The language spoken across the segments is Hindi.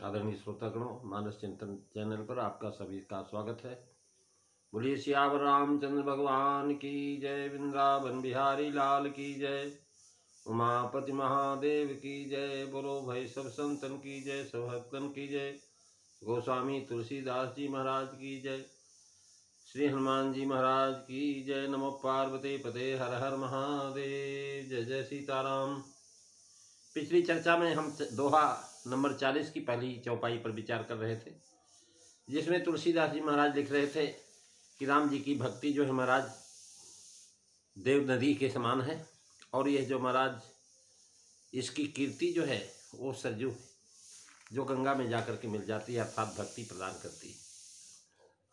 आदरणीय श्रोतागणों, मानस चिंतन चैनल पर आपका सभी का स्वागत है। बोलिए सियावर रामचंद्र भगवान की जय, वृंदावन बिहारी लाल की जय, उमापति महादेव की जय, बोलो भाई सब संतन की जय, सब भक्तन की जय, गोस्वामी तुलसीदास जी महाराज की जय, श्री हनुमान जी महाराज की जय। नमो पार्वती पते, हर हर महादेव, जय जय सीताराम। पिछली चर्चा में हम दोहा नंबर 40 की पहली चौपाई पर विचार कर रहे थे, जिसमें तुलसीदास जी महाराज लिख रहे थे कि राम जी की भक्ति जो है महाराज देव नदी के समान है, और यह जो महाराज इसकी कीर्ति जो है वो सरजू है, जो गंगा में जाकर के मिल जाती है, अर्थात भक्ति प्रदान करती है।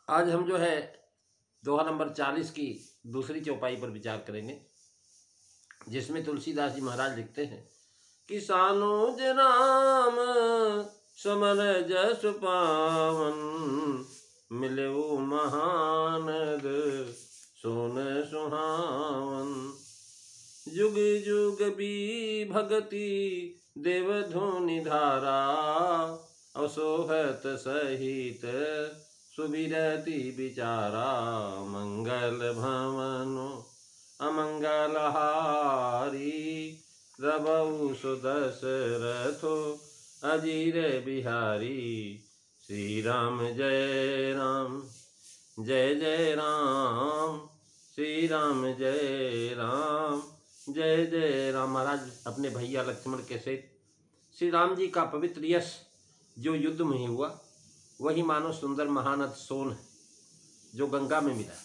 आज हम जो है दोहा नंबर 40 की दूसरी चौपाई पर विचार करेंगे, जिसमें तुलसीदास जी महाराज लिखते हैं कि सानुज राम समर जस पावन, मिलऊ महानद सोन सुहावन, जुग जुग भी भगति देव धुनि धारा, असोहत सहित सुबिरति विचारा, मंगल भवनो अमंगल हारी, रबऊ सुदशरथो अजीर बिहारी, श्री राम जय राम जय जय राम, श्री राम जय राम जय जय राम। महाराज अपने भैया लक्ष्मण के सहित श्री राम जी का पवित्र यश जो युद्ध में हुआ, वही मानो सुंदर महानद सोन है जो गंगा में मिला।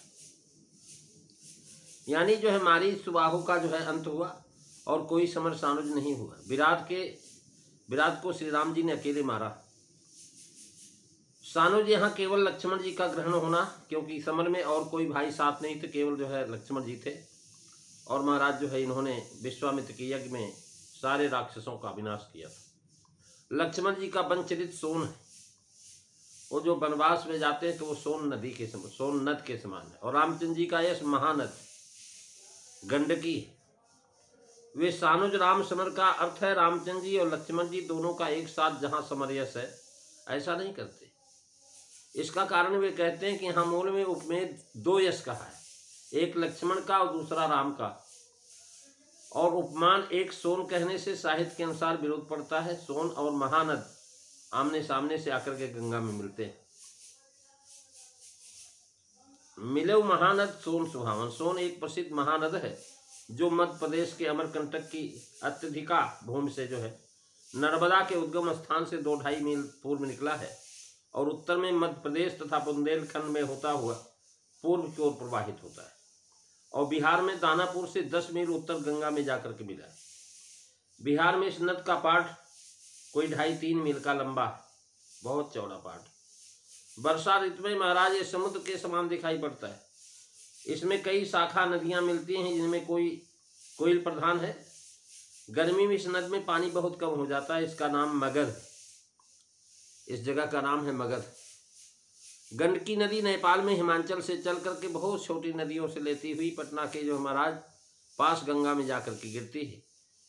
यानी जो है मारी सुबाहु का जो है अंत हुआ और कोई समर सानुज नहीं हुआ। विराट को श्री राम जी ने अकेले मारा। सानुज यहाँ केवल लक्ष्मण जी का ग्रहण होना, क्योंकि समर में और कोई भाई साथ नहीं थे, केवल जो है लक्ष्मण जी थे। और महाराज जो है इन्होंने विश्वामित्र के यज्ञ में सारे राक्षसों का विनाश किया था। लक्ष्मण जी का वनचरित सोन है, वो जो वनवास में जाते हैं तो वो सोन नदी के समान, सोन नद के समान है। और रामचंद्र जी का यश महानद गंडकी है। वे सानुज राम समर का अर्थ है रामचंद्र जी और लक्ष्मण जी दोनों का एक साथ जहां समर यश है, ऐसा नहीं करते। इसका कारण वे कहते हैं कि यहाँ मूल में उपमेय दो यश कहा है, एक लक्ष्मण का और दूसरा राम का। और उपमान एक सोन कहने से साहित्य के अनुसार विरोध पड़ता है। सोन और महानद आमने सामने से आकर के गंगा में मिलते हैं। मिले महानद सोन सुहावन। सोन एक प्रसिद्ध महानद है जो मध्य प्रदेश के अमरकंटक की अत्यधिका भूमि से जो है नर्मदा के उद्गम स्थान से 2-2.5 मील पूर्व निकला है, और उत्तर में मध्य प्रदेश तथा बुंदेलखंड में होता हुआ पूर्व की ओर प्रवाहित होता है, और बिहार में दानापुर से 10 मील उत्तर गंगा में जाकर के मिला है। बिहार में इस नद का पाठ कोई 2.5-3 मील का लंबा है, बहुत चौड़ा पाठ। वर्षा ऋतु में महाराज ये समुद्र के समान दिखाई पड़ता है। इसमें कई शाखा नदियां मिलती हैं, जिनमें कोयल प्रधान है। गर्मी में इस नद में पानी बहुत कम हो जाता है। इसका नाम मगध, इस जगह का नाम है मगध। गंडकी नदी नेपाल में हिमाचल से चल करके बहुत छोटी नदियों से लेती हुई पटना के जो महाराज पास गंगा में जाकर के गिरती है।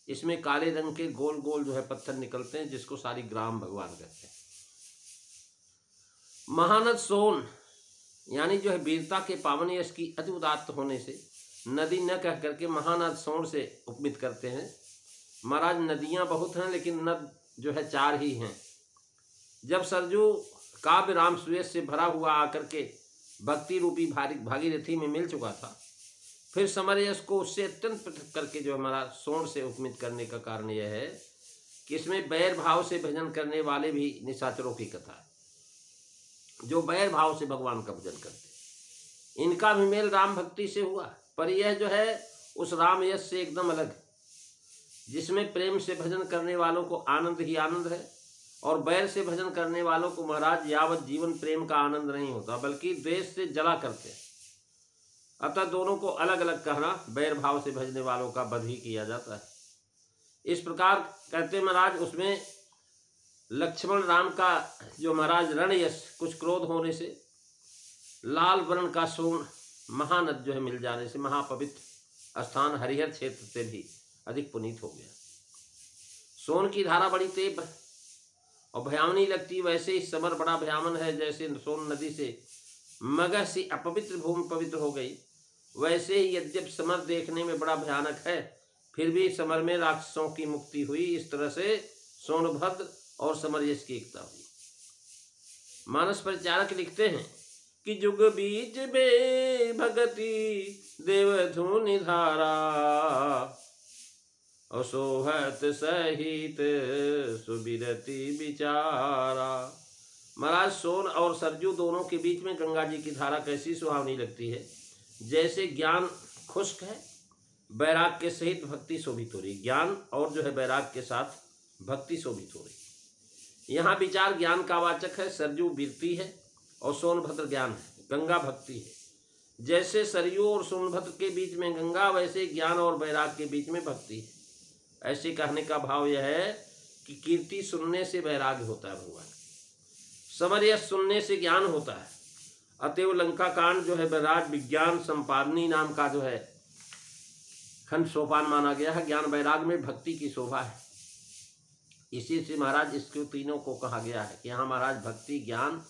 इसमें काले रंग के गोल गोल जो है पत्थर निकलते हैं, जिसको सारी ग्राम भगवान कहते हैं। महानद सोन यानी जो है वीरता के पावन यश की अति उदात्त होने से नदी न कह करके महानद सोन से उपमित करते हैं। महाराज नदियां बहुत हैं, लेकिन नद जो है 4 ही हैं। जब सरजू काव्य राम सुयस से भरा हुआ आकर के भक्ति रूपी भागीरथी में मिल चुका था, फिर समर यश को उससे अत्यंत पृथक करके जो हमारा सोन से उपमित करने का कारण यह है कि इसमें बैर भाव से भजन करने वाले भी निशाचरों की कथा है, जो बैर भाव से भगवान का भजन करते। इनका भी मेल राम भक्ति से हुआ, पर यह जो है उस राम यश से एकदम अलग, जिसमें प्रेम से भजन करने वालों को आनंद ही आनंद है, और बैर से भजन करने वालों को महाराज यावत जीवन प्रेम का आनंद नहीं होता, बल्कि द्वेष से जला करते हैं। अतः दोनों को अलग अलग कहना, बैर भाव से भजने वालों का वध ही किया जाता है। इस प्रकार कहते महाराज उसमें लक्ष्मण राम का जो महाराज रण यश कुछ क्रोध होने से लाल वर्ण का सोन महानद जो है मिल जाने से महापवित्र स्थान हरिहर क्षेत्र से भी अधिक पुनीत हो गया। सोन की धारा बड़ी तेज और भयावनी लगती, वैसे ही समर बड़ा भयावन है। जैसे सोन नदी से मगध सी अपवित्र भूमि पवित्र हो गई, वैसे ही यद्यप समर देखने में बड़ा भयानक है, फिर भी समर में राक्षसों की मुक्ति हुई। इस तरह से सोनभद्र और समरयश की एकता हुई। मानस परिचारक लिखते हैं कि जुग बीज बे भगति देवधुनि धारा, असोहत सहित सुबिरति विचारा। महाराज सोन और सरजू दोनों के बीच में गंगा जी की धारा कैसी सुहावनी लगती है। जैसे ज्ञान खुश्क है, बैराग के सहित भक्ति शोभित हो रही। ज्ञान और जो है बैराग के साथ भक्ति शोभित हो रही। यहाँ विचार ज्ञान का वाचक है, सरजू बीरती है और सोनभद्र ज्ञान है, गंगा भक्ति है। जैसे सरयू और सोनभद्र के बीच में गंगा, वैसे ज्ञान और बैराग के बीच में भक्ति है। ऐसे कहने का भाव यह है कि कीर्ति सुनने से बैराग होता है भगवान, समरयश सुनने से ज्ञान होता है। अतएव लंका कांड जो है बैराग विज्ञान संपादनी नाम का जो है खंड सोपान माना गया है। ज्ञान बैराग में भक्ति की शोभा है। इसी से महाराज इसको तीनों को कहा गया है कि हाँ महाराज भक्ति ज्ञान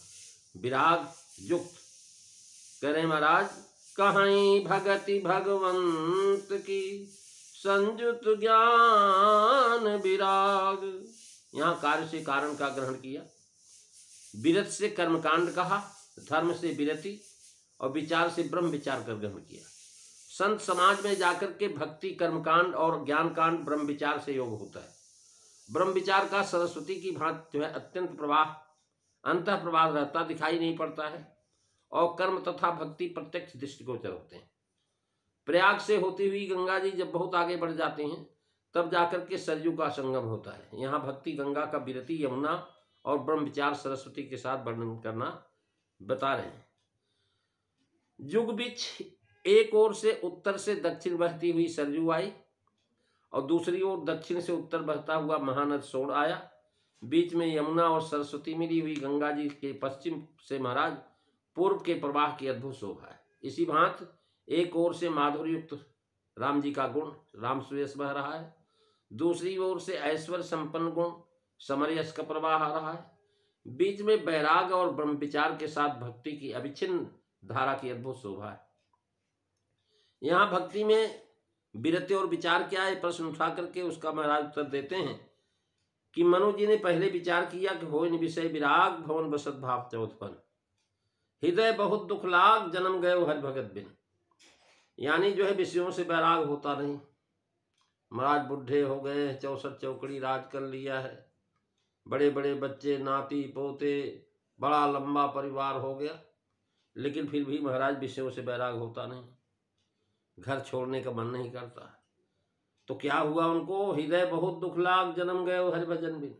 विराग युक्त। कह रहे महाराज कहीं भगति भगवंत की संयुत ज्ञान विराग। यहाँ कार्य से कारण का ग्रहण किया, विरत से कर्मकांड कहा, धर्म से विरति और विचार से ब्रह्म विचार कर ग्रहण किया। संत समाज में जाकर के भक्ति कर्मकांड और ज्ञान कांड ब्रह्म विचार से योग होता है। ब्रह्म विचार का सरस्वती की भांति जो है अत्यंत प्रवाह अंतः प्रवाह रहता दिखाई नहीं पड़ता है, और कर्म तथा भक्ति प्रत्यक्ष दृष्टिगोचर होते हैं। प्रयाग से होती हुई गंगा जी जब बहुत आगे बढ़ जाते हैं, तब जाकर के सरयू का संगम होता है। यहाँ भक्ति गंगा का विरति यमुना और ब्रह्म विचार सरस्वती के साथ वर्णन करना बता रहे हैं। युग बीच एक ओर से उत्तर से दक्षिण बहती हुई सरयू आई और दूसरी ओर दक्षिण से उत्तर बहता हुआ महानद सोन आया। बीच में यमुना और सरस्वती मिली हुई गंगा जी के पश्चिम से महाराज पूर्व के प्रवाह की अद्भुत शोभा है। इसी भांति एक ओर से माधुर्य युक्त राम जी का गुण राम सुयश बह रहा है, दूसरी ओर से ऐश्वर्य संपन्न गुण समरयश का प्रवाह आ रहा है। बीच में बैराग और ब्रह्म विचार के साथ भक्ति की अविच्छिन्न धारा की अद्भुत शोभा है। यहाँ भक्ति में विरति और विचार क्या है, प्रश्न उठा करके उसका महाराज उत्तर देते हैं कि मनु जी ने पहले विचार किया कि होय विषय विराग भवन बसत भाव चौथपन, हृदय बहुत दुख लाग जन्म गए हरि भगत बिन। यानी जो है विषयों से बैराग होता नहीं। महाराज बुढ़े हो गए, 64 चौकड़ी राज कर लिया है, बड़े बड़े बच्चे नाती पोते, बड़ा लंबा परिवार हो गया, लेकिन फिर भी महाराज विषयों से बैराग होता नहीं, घर छोड़ने का मन नहीं करता। तो क्या हुआ उनको, हृदय बहुत दुख लाग जन्म गए हरि भजन बिन,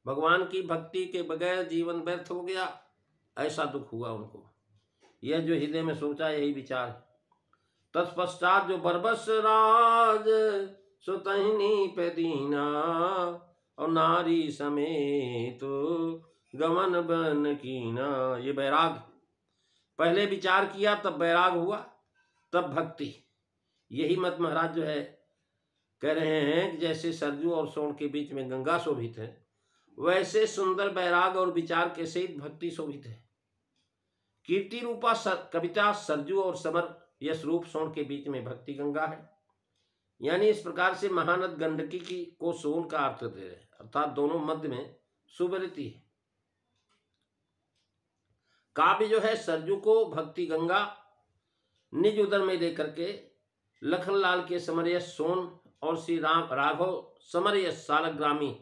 भगवान की भक्ति के बगैर जीवन व्यर्थ हो गया, ऐसा दुख हुआ उनको। यह जो हृदय में सोचा यही विचार है। तत्पश्चात जो बरबस राज सुतहिनी पे दीना और नारी समेत गमन बन कीना, ये बैराग। पहले विचार किया तब बैराग हुआ, तब भक्ति। यही मत महाराज जो है कह रहे हैं कि जैसे सरजू और सोन के बीच में गंगा शोभित है, वैसे सुंदर बैराग और विचार के सहित भक्ति शोभित है। कीर्ति रूपा कविता सरजू और समर यश रूप सोन के बीच में भक्ति गंगा है। यानी इस प्रकार से महानद गंडकी की को सोन का अर्थ दे रहे, अर्थात दोनों मध्य में सुबरती है। काव्य जो है सरजू को भक्ति गंगा निज उदर में लेकर के लखनलाल के समरयश सोन और श्री राम राघव समरयश सालग्रामी,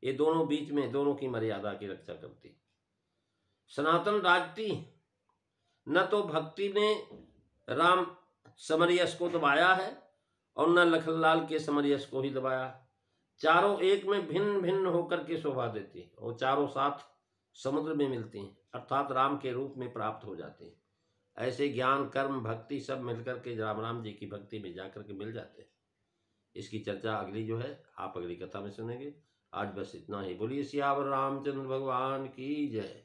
ये दोनों बीच में दोनों की मर्यादा की रक्षा करती। सनातन राजती न तो भक्ति ने राम समरयश को दबाया है और न लखनलाल के समरयश को ही दबाया। चारों एक में भिन्न भिन्न होकर के शोभा देती है और चारों साथ समुद्र में मिलती हैं, अर्थात राम के रूप में प्राप्त हो जाते हैं। ऐसे ज्ञान कर्म भक्ति सब मिलकर के राम जी की भक्ति में जाकर के मिल जाते हैं। इसकी चर्चा अगली जो है आप अगली कथा में सुनेंगे। आज बस इतना ही। बोलिए सियावर रामचंद्र भगवान की जय।